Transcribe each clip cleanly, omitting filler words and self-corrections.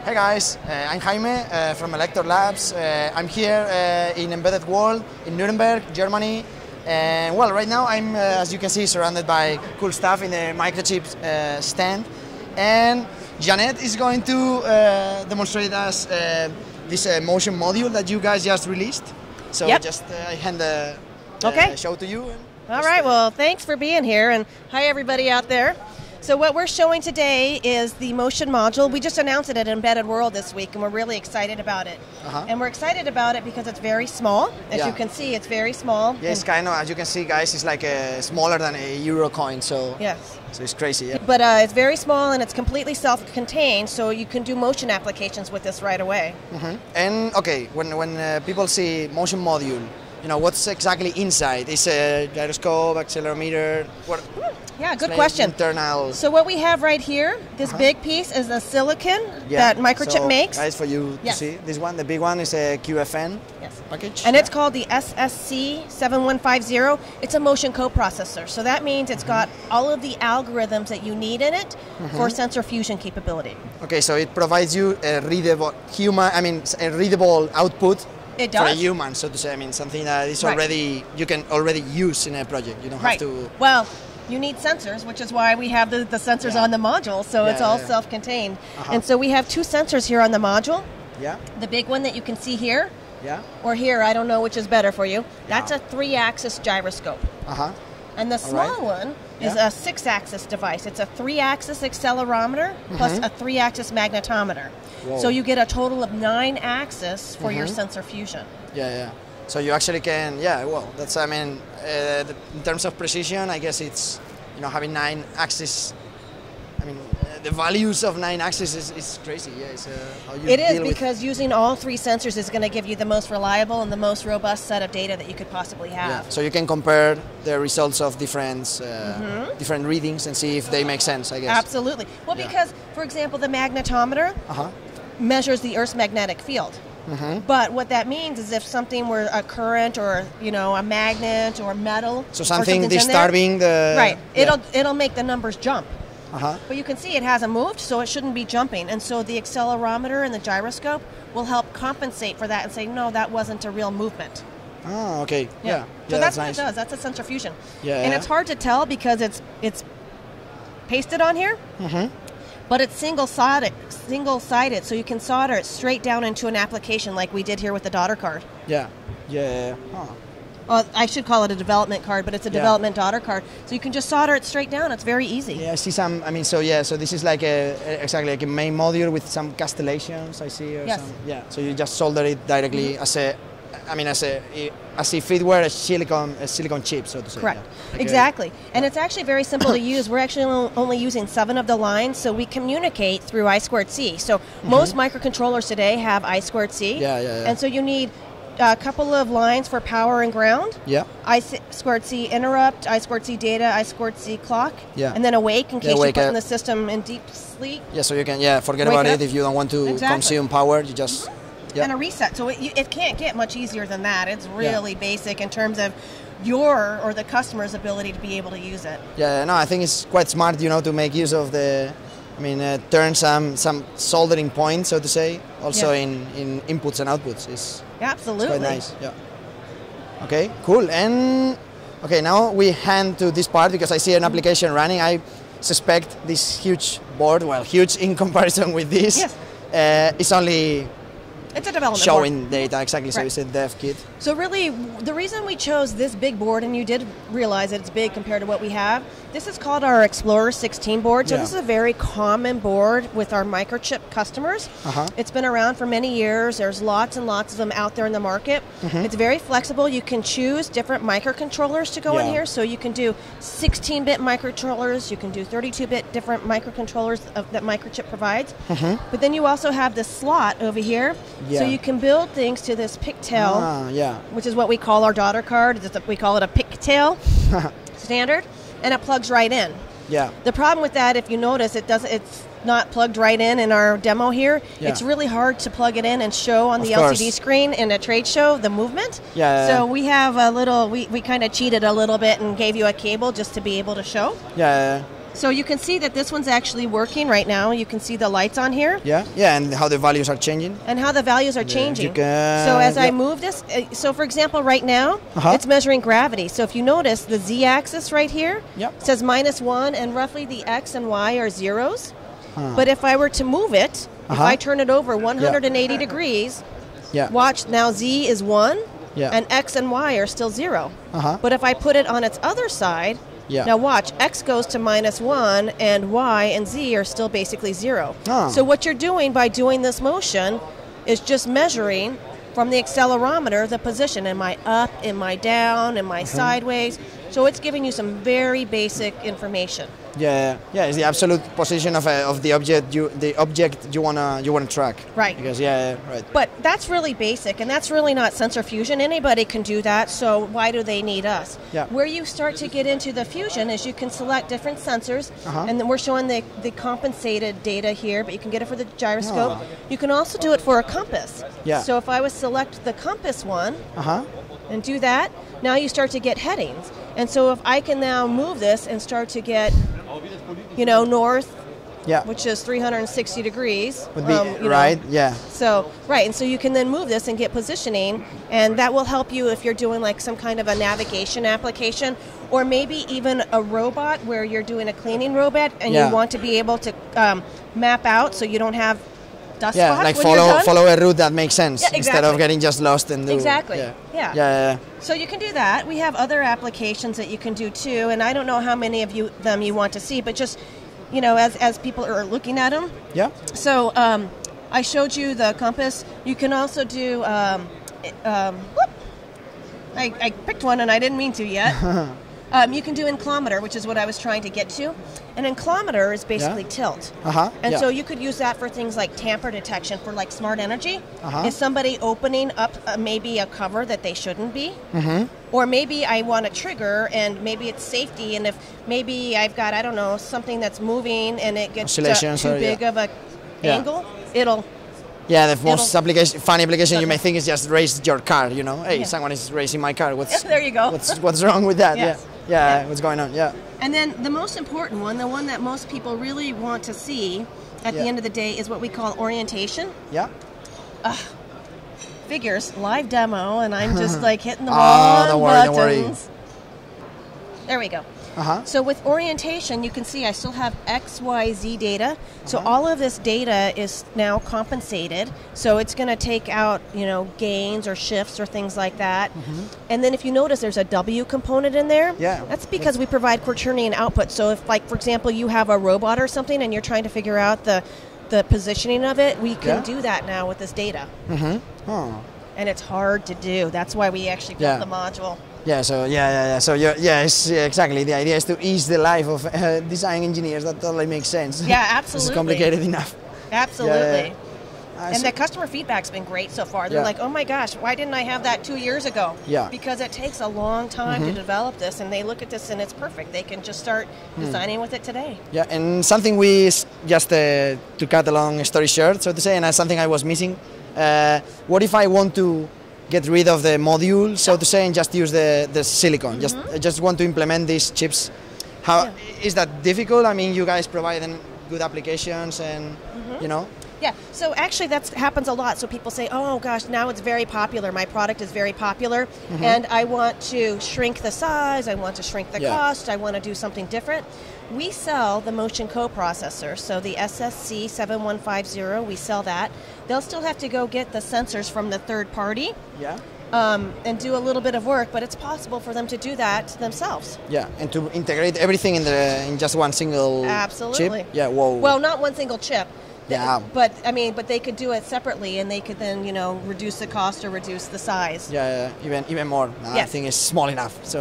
Hey guys, I'm Jaime from Elektor Labs. I'm here in Embedded World in Nuremberg, Germany. And well, right now I'm, as you can see, surrounded by cool stuff in the Microchip stand. And Jeannette is going to demonstrate us this motion module that you guys just released. So just I hand the show to you. All right, well, thanks for being here, and hi everybody out there. So what we're showing today is the motion module. We just announced it at Embedded World this week, and we're really excited about it. And we're excited about it because it's very small. As you can see, it's very small. Yeah, it's kind of, as you can see, guys, it's like smaller than a euro coin, so so it's crazy. Yeah. But it's very small, and it's completely self-contained, so you can do motion applications with this right away. And okay, when people see motion module, you know, what's exactly inside? Is a gyroscope, accelerometer? What? Yeah, good question. Internal. So what we have right here, this big piece is a silicon that Microchip makes. Guys, for you to see, this one, the big one is a QFN package. And it's called the MM7150. It's a motion coprocessor. So that means it's got all of the algorithms that you need in it for sensor fusion capability. Okay, so it provides you a readable readable output. It does. For a human, so to say. I mean, something that is already you can already use in a project. You don't have to. Well, you need sensors, which is why we have the sensors on the module. So it's all self-contained. And so we have two sensors here on the module. The big one that you can see here. Or here, I don't know which is better for you. That's a 3-axis gyroscope. And the small one is a 6-axis device. It's a 3-axis accelerometer plus a 3-axis magnetometer. So you get a total of 9 axes for your sensor fusion. So you actually can, well, that's, I mean, in terms of precision, I guess it's, you know, having 9 axes. I mean, the values of 9 axes is crazy. It's how you It is, because using all 3 sensors is going to give you the most reliable and the most robust set of data that you could possibly have. So you can compare the results of different different readings and see if they make sense, I guess. Absolutely. Well, because, for example, the magnetometer measures the Earth's magnetic field. But what that means is if something were a current or, you know, a magnet or metal, so something disturbing the it'll make the numbers jump. But you can see it hasn't moved, so it shouldn't be jumping. And so the accelerometer and the gyroscope will help compensate for that and say, no, that wasn't a real movement. Oh, okay. So that's what it does. That's a sensor fusion. And it's Yeah. hard to tell because it's pasted on here. But it's single-sided, so you can solder it straight down into an application like we did here with the daughter card. I should call it a development card, but it's a development daughter card. So you can just solder it straight down. It's very easy. I see some, I mean, so this is like exactly like a main module with some castellations, I see. Or some, so you just solder it directly as if it were a silicon chip, so to say. Correct. Exactly. And it's actually very simple to use. We're actually only using 7 of the lines, so we communicate through I2C. So most microcontrollers today have I2C. And so you need a couple of lines for power and ground. I2C interrupt, I2C data, I2C clock. And then awake in case you're putting the system in deep sleep. So you can forget about it if you don't want to consume power. You just and a reset. So it can't get much easier than that. It's really basic in terms of your or the customer's ability to be able to use it. No, I think it's quite smart, you know, to make use of the, turn some soldering points, so to say, also in inputs and outputs. It's quite nice. Okay, cool. And okay, now we hand to this part because I see an application running. I suspect this huge board, well, huge in comparison with this, it's only it's a development showing board. Data, exactly, so it's a dev kit. So really, the reason we chose this big board, and you did realize that it's big compared to what we have, this is called our Explorer 16 board. So this is a very common board with our Microchip customers. It's been around for many years. There's lots and lots of them out there in the market. It's very flexible. You can choose different microcontrollers to go in here. So you can do 16-bit microcontrollers. You can do 32-bit different microcontrollers that Microchip provides. But then you also have this slot over here. So you can build things to this pigtail, which is what we call our daughter card. We call it a pigtail standard, and it plugs right in. The problem with that, if you notice, it's not plugged right in our demo here. It's really hard to plug it in and show on the LCD screen in a trade show the movement. So we have a little, we kind of cheated a little bit and gave you a cable just to be able to show. So you can see that this one's actually working right now. You can see the lights on here. Yeah, yeah, and how the values are changing. And how the values are changing. Can, so as I move this, so for example, right now, it's measuring gravity. So if you notice, the z-axis right here says -1, and roughly the x and y are zeros. But if I were to move it, if I turn it over 180 degrees, watch, now z is 1, and x and y are still 0. But if I put it on its other side, now watch, x goes to -1, and y and z are still basically 0. So what you're doing by doing this motion is just measuring from the accelerometer the position. Am I up, am I down, am I sideways? So it's giving you some very basic information. Yeah, it's the absolute position of the object you wanna track. Right. Because right. But that's really basic, and that's really not sensor fusion. Anybody can do that. So why do they need us? Yeah. Where you start to get into the fusion is you can select different sensors, and then we're showing the compensated data here, but you can get it for the gyroscope. You can also do it for a compass. Yeah. So if I was select the compass one, and do that, now you start to get headings. And so if I can now move this and start to get, north, which is 360 degrees. Would be, right, So, right, and so you can then move this and get positioning, and that will help you if you're doing like some kind of a navigation application, or maybe even a robot where you're doing a cleaning robot, and you want to be able to map out so you don't have dust spots like when follow a route that makes sense instead of getting just lost in the Yeah. So you can do that. We have other applications that you can do too, and I don't know how many of them you want to see, but just as people are looking at them. Yeah. So I showed you the compass. You can also do. I picked one and I didn't mean to yet. You can do inclometer, which is what I was trying to get to. An inclometer is basically tilt. And so you could use that for things like tamper detection for like smart energy. Is somebody opening up maybe a cover that they shouldn't be? Or maybe I want a trigger and maybe it's safety, and if maybe I've got, I don't know, something that's moving and it gets too big of a angle, it'll... Yeah, the most fun application you may think is just raise your car, Hey, someone is racing my car. There you go. What's wrong with that? Yes. Yeah, what's going on? Yeah. And then the most important one, the one that most people really want to see at the end of the day, is what we call orientation. Yeah. Figures, live demo, and I'm just like hitting the wrong buttons. Don't worry. There we go. So with orientation, you can see I still have X, Y, Z data. So all of this data is now compensated. So it's going to take out, gains or shifts or things like that. And then if you notice, there's a W component in there. Yeah. That's because we provide quaternion output. So if, like, for example, you have a robot or something and you're trying to figure out the positioning of it, we can do that now with this data. And it's hard to do. That's why we actually built the module. So exactly. The idea is to ease the life of design engineers. That totally makes sense. Yeah, absolutely. It's complicated enough. Absolutely. And the customer feedback's been great so far. They're like, oh my gosh, why didn't I have that 2 years ago? Because it takes a long time to develop this, and they look at this and it's perfect. They can just start designing with it today. Yeah, and something we just to cut a long story short, so to say, and something I was missing. What if I want to get rid of the module, so to say, and just use the silicon? I just want to implement these chips. How is that difficult? I mean, you guys provide good applications, and Yeah, so actually that happens a lot. So people say, oh gosh, now it's very popular. My product is very popular, and I want to shrink the size, I want to shrink the cost, I want to do something different. We sell the motion coprocessor, so the MM7150, we sell that. They'll still have to go get the sensors from the third party. And do a little bit of work, but it's possible for them to do that themselves. Yeah, and to integrate everything in just one single chip. Yeah, whoa. Well, not one single chip. Yeah. But they could do it separately, and they could then, reduce the cost or reduce the size. Yeah, even more. I think it's small enough. So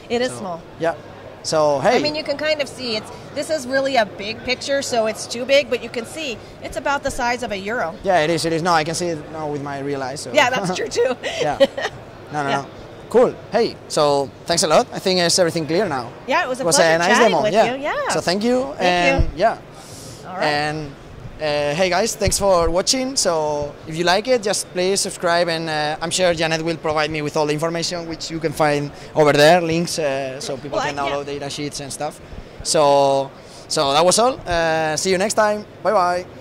it is small. Yeah. So hey. I mean, you can kind of see this is really a big picture, so it's too big, but you can see it's about the size of a euro. Yeah, it is. It is. No, I can see it now with my real eyes. So. Yeah, that's true too. No. Cool. Hey, so thanks a lot. I think it's everything clear now. Yeah, it was a pleasure chatting with you. Yeah. So thank you. Thank you. All right. And hey guys, thanks for watching. So if you like it, just please subscribe, and I'm sure Jeannette will provide me with all the information which you can find over there, links, so people can download data sheets and stuff. So that was all. See you next time. Bye bye.